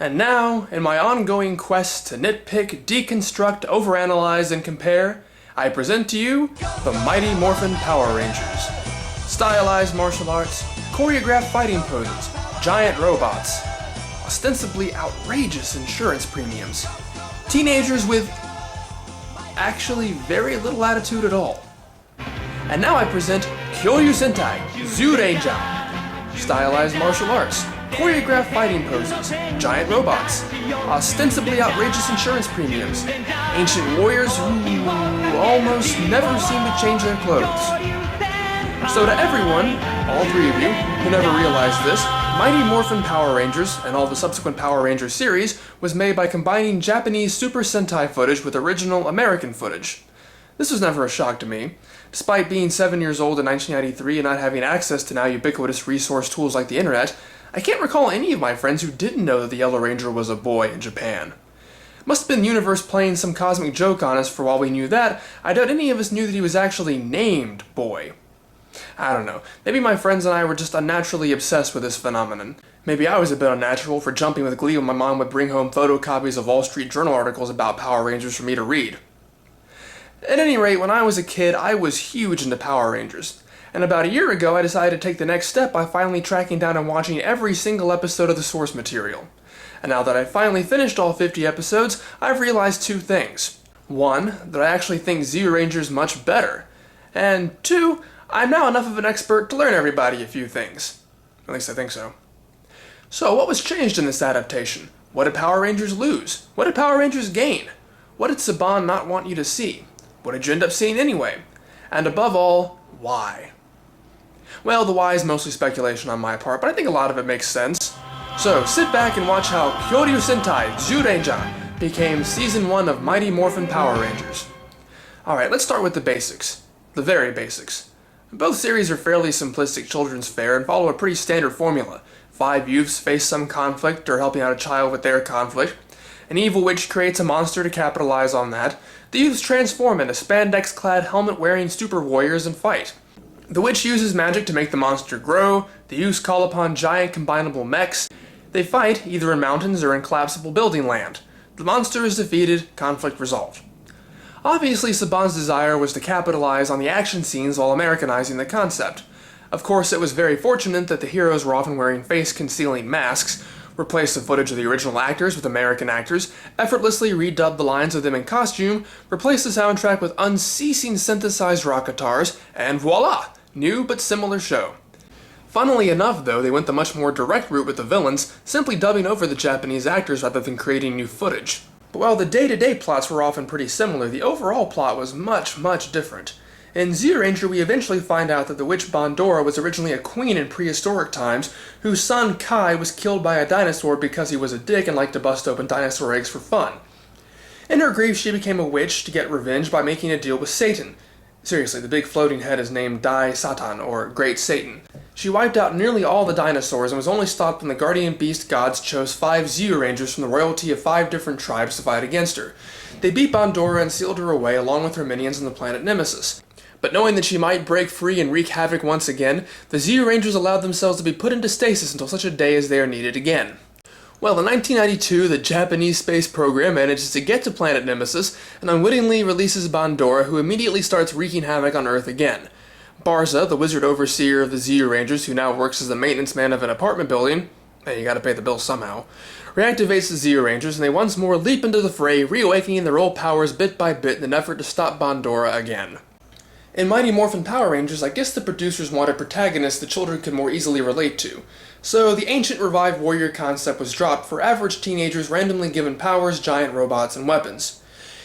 And now, in my ongoing quest to nitpick, deconstruct, overanalyze, and compare, I present to you the Mighty Morphin Power Rangers. Stylized martial arts, choreographed fighting poses, giant robots, ostensibly outrageous insurance premiums, teenagers with actually very little attitude at all. And now I present Kyouryuu Sentai Zyuranger. Stylized martial arts, choreographed fighting poses, giant robots, ostensibly outrageous insurance premiums, ancient warriors who almost never seem to change their clothes. So to everyone, all three of you, who never realized this, Mighty Morphin Power Rangers, and all the subsequent Power Rangers series, was made by combining Japanese Super Sentai footage with original American footage. This was never a shock to me. Despite being 7 years old in 1993 and not having access to now ubiquitous resource tools like the internet, I can't recall any of my friends who didn't know that the Yellow Ranger was a boy in Japan. It must have been the universe playing some cosmic joke on us, for while we knew that, I doubt any of us knew that he was actually named Boy. I don't know, maybe my friends and I were just unnaturally obsessed with this phenomenon. Maybe I was a bit unnatural for jumping with glee when my mom would bring home photocopies of Wall Street Journal articles about Power Rangers for me to read. At any rate, when I was a kid, I was huge into Power Rangers. And about a year ago, I decided to take the next step by finally tracking down and watching every single episode of the source material. And now that I've finally finished all 50 episodes, I've realized two things. One, that I actually think Zyurangers much better. And two, I'm now enough of an expert to learn everybody a few things. At least I think so. So what was changed in this adaptation? What did Power Rangers lose? What did Power Rangers gain? What did Saban not want you to see? What did you end up seeing anyway? And above all, why? Well, the why is mostly speculation on my part, but I think a lot of it makes sense. So, sit back and watch how Kyouryuu Sentai Zyuranger became Season 1 of Mighty Morphin Power Rangers. Alright, let's start with the basics. The very basics. Both series are fairly simplistic children's fare and follow a pretty standard formula. 5 youths face some conflict or helping out a child with their conflict. An evil witch creates a monster to capitalize on that. The youths transform into spandex-clad, helmet-wearing super warriors and fight. The witch uses magic to make the monster grow. The youths call upon giant combinable mechs. They fight, either in mountains or in collapsible building land. The monster is defeated, conflict resolved. Obviously, Saban's desire was to capitalize on the action scenes while Americanizing the concept. Of course, it was very fortunate that the heroes were often wearing face-concealing masks, replaced the footage of the original actors with American actors, effortlessly redubbed the lines of them in costume, replaced the soundtrack with unceasing synthesized rock guitars, and voila! New but similar show. Funnily enough, though, they went the much more direct route with the villains, simply dubbing over the Japanese actors rather than creating new footage. But while the day-to-day plots were often pretty similar, the overall plot was much different. In Zyuranger, we eventually find out that the witch Bandora was originally a queen in prehistoric times, whose son Kai was killed by a dinosaur because he was a dick and liked to bust open dinosaur eggs for fun. In her grief, she became a witch to get revenge by making a deal with Satan. Seriously, the big floating head is named Dai Satan, or Great Satan. She wiped out nearly all the dinosaurs and was only stopped when the guardian beast gods chose 5 Zyurangers from the royalty of 5 different tribes to fight against her. They beat Bandora and sealed her away along with her minions on the planet Nemesis. But knowing that she might break free and wreak havoc once again, the Zyurangers allowed themselves to be put into stasis until such a day as they are needed again. Well, in 1992, the Japanese space program manages to get to planet Nemesis and unwittingly releases Bandora, who immediately starts wreaking havoc on Earth again. Barza, the wizard overseer of the Zyurangers, who now works as the maintenance man of an apartment building, hey, you gotta pay the bill somehow, reactivates the Zyurangers and they once more leap into the fray, reawakening their old powers bit by bit in an effort to stop Bandora again. In Mighty Morphin Power Rangers, I guess the producers wanted protagonists the children could more easily relate to. So the ancient revived warrior concept was dropped for average teenagers randomly given powers, giant robots, and weapons.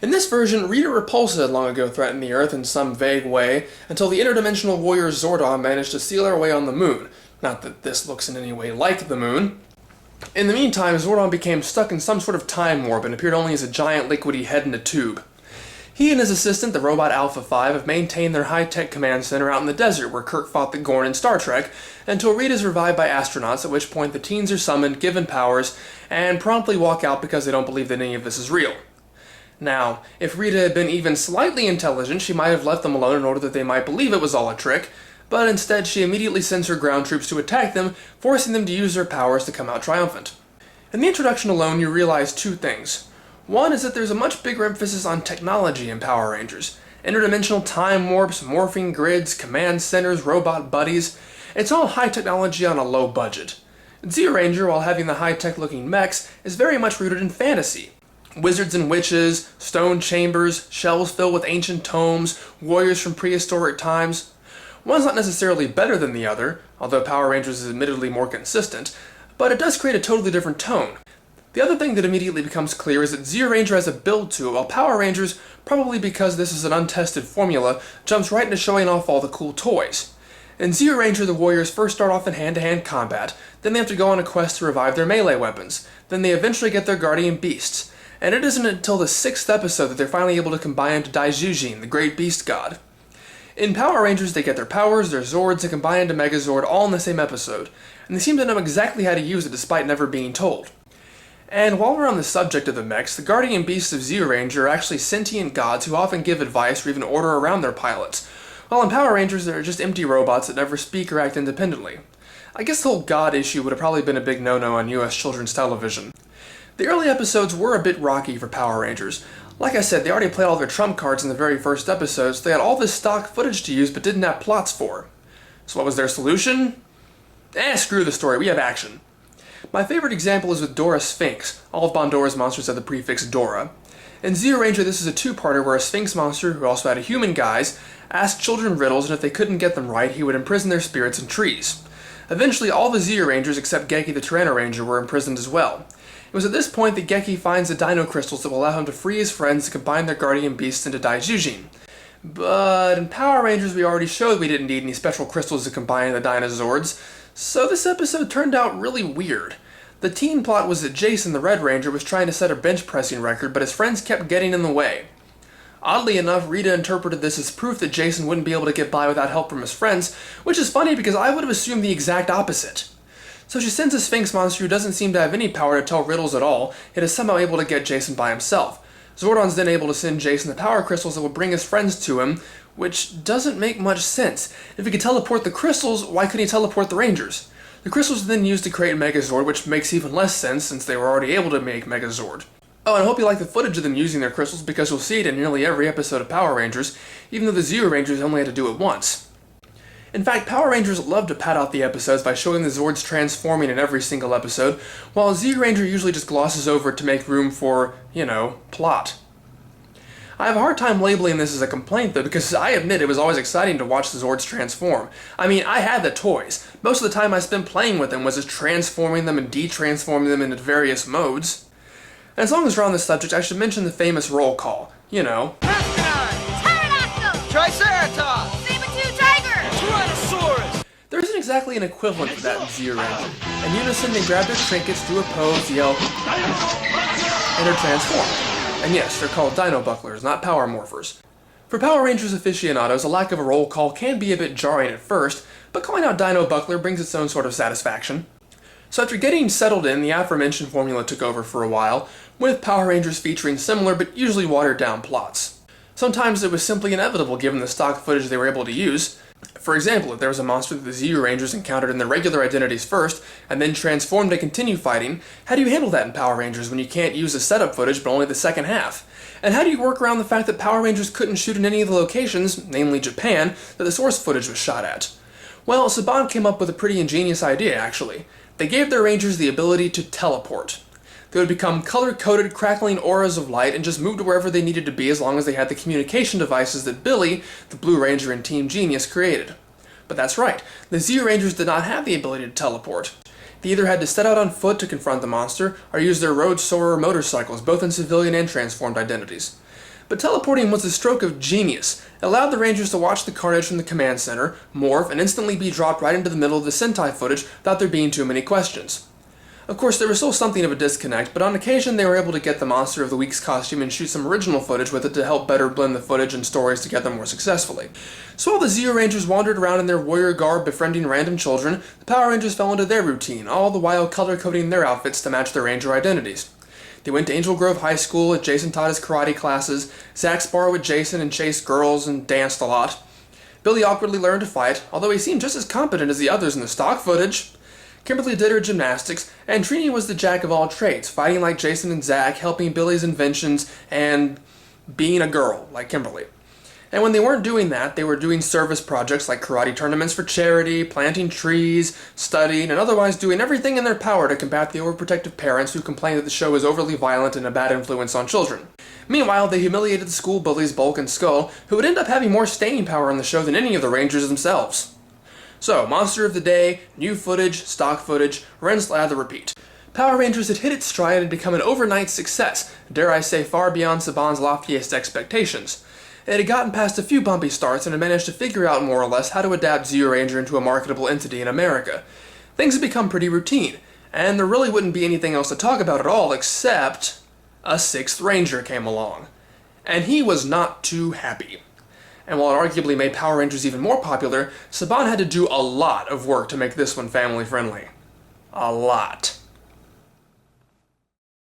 In this version, Rita Repulsa had long ago threatened the Earth in some vague way, until the interdimensional warrior Zordon managed to seal our way on the moon. Not that this looks in any way like the moon. In the meantime, Zordon became stuck in some sort of time warp and appeared only as a giant liquidy head in a tube. He and his assistant, the robot Alpha 5, have maintained their high-tech command center out in the desert where Kirk fought the Gorn in Star Trek, until Rita is revived by astronauts, at which point the teens are summoned, given powers, and promptly walk out because they don't believe that any of this is real. Now, if Rita had been even slightly intelligent, she might have left them alone in order that they might believe it was all a trick, but instead she immediately sends her ground troops to attack them, forcing them to use their powers to come out triumphant. In the introduction alone, you realize two things. One is that there's a much bigger emphasis on technology in Power Rangers. Interdimensional time warps, morphing grids, command centers, robot buddies. It's all high technology on a low budget. Zyuranger, while having the high-tech looking mechs, is very much rooted in fantasy. Wizards and witches, stone chambers, shelves filled with ancient tomes, warriors from prehistoric times. One's not necessarily better than the other, although Power Rangers is admittedly more consistent, but it does create a totally different tone. The other thing that immediately becomes clear is that Zyuranger has a build to it, while Power Rangers, probably because this is an untested formula, jumps right into showing off all the cool toys. In Zyuranger, the warriors first start off in hand-to-hand combat, then they have to go on a quest to revive their melee weapons, then they eventually get their guardian beasts, and it isn't until the 6th episode that they're finally able to combine into Daijujin, the great beast god. In Power Rangers, they get their powers, their Zords, and combine into Megazord all in the same episode, and they seem to know exactly how to use it despite never being told. And while we're on the subject of the mechs, the guardian beasts of Zyuranger are actually sentient gods who often give advice or even order around their pilots, while in Power Rangers they're just empty robots that never speak or act independently. I guess the whole god issue would have probably been a big no-no on US children's television. The early episodes were a bit rocky for Power Rangers. Like I said, they already played all their trump cards in the very first episode, so they had all this stock footage to use but didn't have plots for. So what was their solution? Screw the story, we have action. My favorite example is with Dora Sphinx. All of Bondora's monsters have the prefix Dora. In Zyuranger, this is a two-parter where a Sphinx monster, who also had a human guise, asked children riddles, and if they couldn't get them right, he would imprison their spirits in trees. Eventually, all the Zyurangers except Geki the Tyranno Ranger were imprisoned as well. It was at this point that Geki finds the dino crystals that will allow him to free his friends to combine their guardian beasts into Daijujin. But in Power Rangers, we already showed we didn't need any special crystals to combine the Dinozords, so this episode turned out really weird. The teen plot was that Jason, the Red Ranger, was trying to set a bench pressing record, but his friends kept getting in the way. Oddly enough, Rita interpreted this as proof that Jason wouldn't be able to get by without help from his friends, which is funny because I would have assumed the exact opposite. So she sends a Sphinx monster who doesn't seem to have any power to tell riddles at all, yet is somehow able to get Jason by himself. Zordon's then able to send Jason the power crystals that will bring his friends to him, which doesn't make much sense. If he could teleport the crystals, why couldn't he teleport the Rangers? The crystals are then used to create Megazord, which makes even less sense since they were already able to make Megazord. Oh, and I hope you like the footage of them using their crystals because you'll see it in nearly every episode of Power Rangers, even though the Zyurangers only had to do it once. In fact, Power Rangers love to pad out the episodes by showing the Zords transforming in every single episode, while Zyuranger usually just glosses over it to make room for, plot. I have a hard time labeling this as a complaint though, because I admit it was always exciting to watch the Zords transform. I mean, I had the toys. Most of the time I spent playing with them was just transforming them and de-transforming them into various modes. And as long as we're on this subject, I should mention the famous roll call. Pterodactyl! Triceratops! Saber-tooth tiger! Tyrannosaurus! There isn't exactly an equivalent for that in Zyuranger. In unison, they grab their trinkets, do a pose, yell, and are transformed. And yes, they're called Dino Bucklers, not Power Morphers. For Power Rangers aficionados, a lack of a roll call can be a bit jarring at first, but calling out Dino Buckler brings its own sort of satisfaction. So after getting settled in, the aforementioned formula took over for a while, with Power Rangers featuring similar but usually watered down plots. Sometimes it was simply inevitable given the stock footage they were able to use. For example, if there was a monster that the Zyurangers encountered in their regular identities first, and then transformed to continue fighting, how do you handle that in Power Rangers when you can't use the setup footage but only the second half? And how do you work around the fact that Power Rangers couldn't shoot in any of the locations, namely Japan, that the source footage was shot at? Well, Saban came up with a pretty ingenious idea, actually. They gave their Rangers the ability to teleport. They would become color-coded, crackling auras of light and just move to wherever they needed to be as long as they had the communication devices that Billy, the Blue Ranger and Team Genius, created. But that's right, the Zyurangers did not have the ability to teleport. They either had to set out on foot to confront the monster, or use their road soarer motorcycles, both in civilian and transformed identities. But teleporting was a stroke of genius. It allowed the Rangers to watch the carnage from the command center, morph, and instantly be dropped right into the middle of the Sentai footage without there being too many questions. Of course, there was still something of a disconnect, but on occasion they were able to get the Monster of the Week's costume and shoot some original footage with it to help better blend the footage and stories together more successfully. So while the Zyurangers wandered around in their warrior garb befriending random children, the Power Rangers fell into their routine, all the while color-coding their outfits to match their Ranger identities. They went to Angel Grove High School, and Jason taught his karate classes, Zach sparred with Jason and chased girls and danced a lot. Billy awkwardly learned to fight, although he seemed just as competent as the others in the stock footage. Kimberly did her gymnastics, and Trini was the jack of all trades, fighting like Jason and Zack, helping Billy's inventions, and being a girl like Kimberly. And when they weren't doing that, they were doing service projects like karate tournaments for charity, planting trees, studying, and otherwise doing everything in their power to combat the overprotective parents who complained that the show was overly violent and a bad influence on children. Meanwhile, they humiliated the school bullies Bulk and Skull, who would end up having more staying power on the show than any of the Rangers themselves. So, Monster of the Day, new footage, stock footage, rinse, lather, repeat. Power Rangers had hit its stride and had become an overnight success, dare I say far beyond Saban's loftiest expectations. It had gotten past a few bumpy starts and had managed to figure out more or less how to adapt Zyuranger into a marketable entity in America. Things had become pretty routine, and there really wouldn't be anything else to talk about at all except a sixth Ranger came along. And he was not too happy. And while it arguably made Power Rangers even more popular, Saban had to do a lot of work to make this one family friendly. A lot.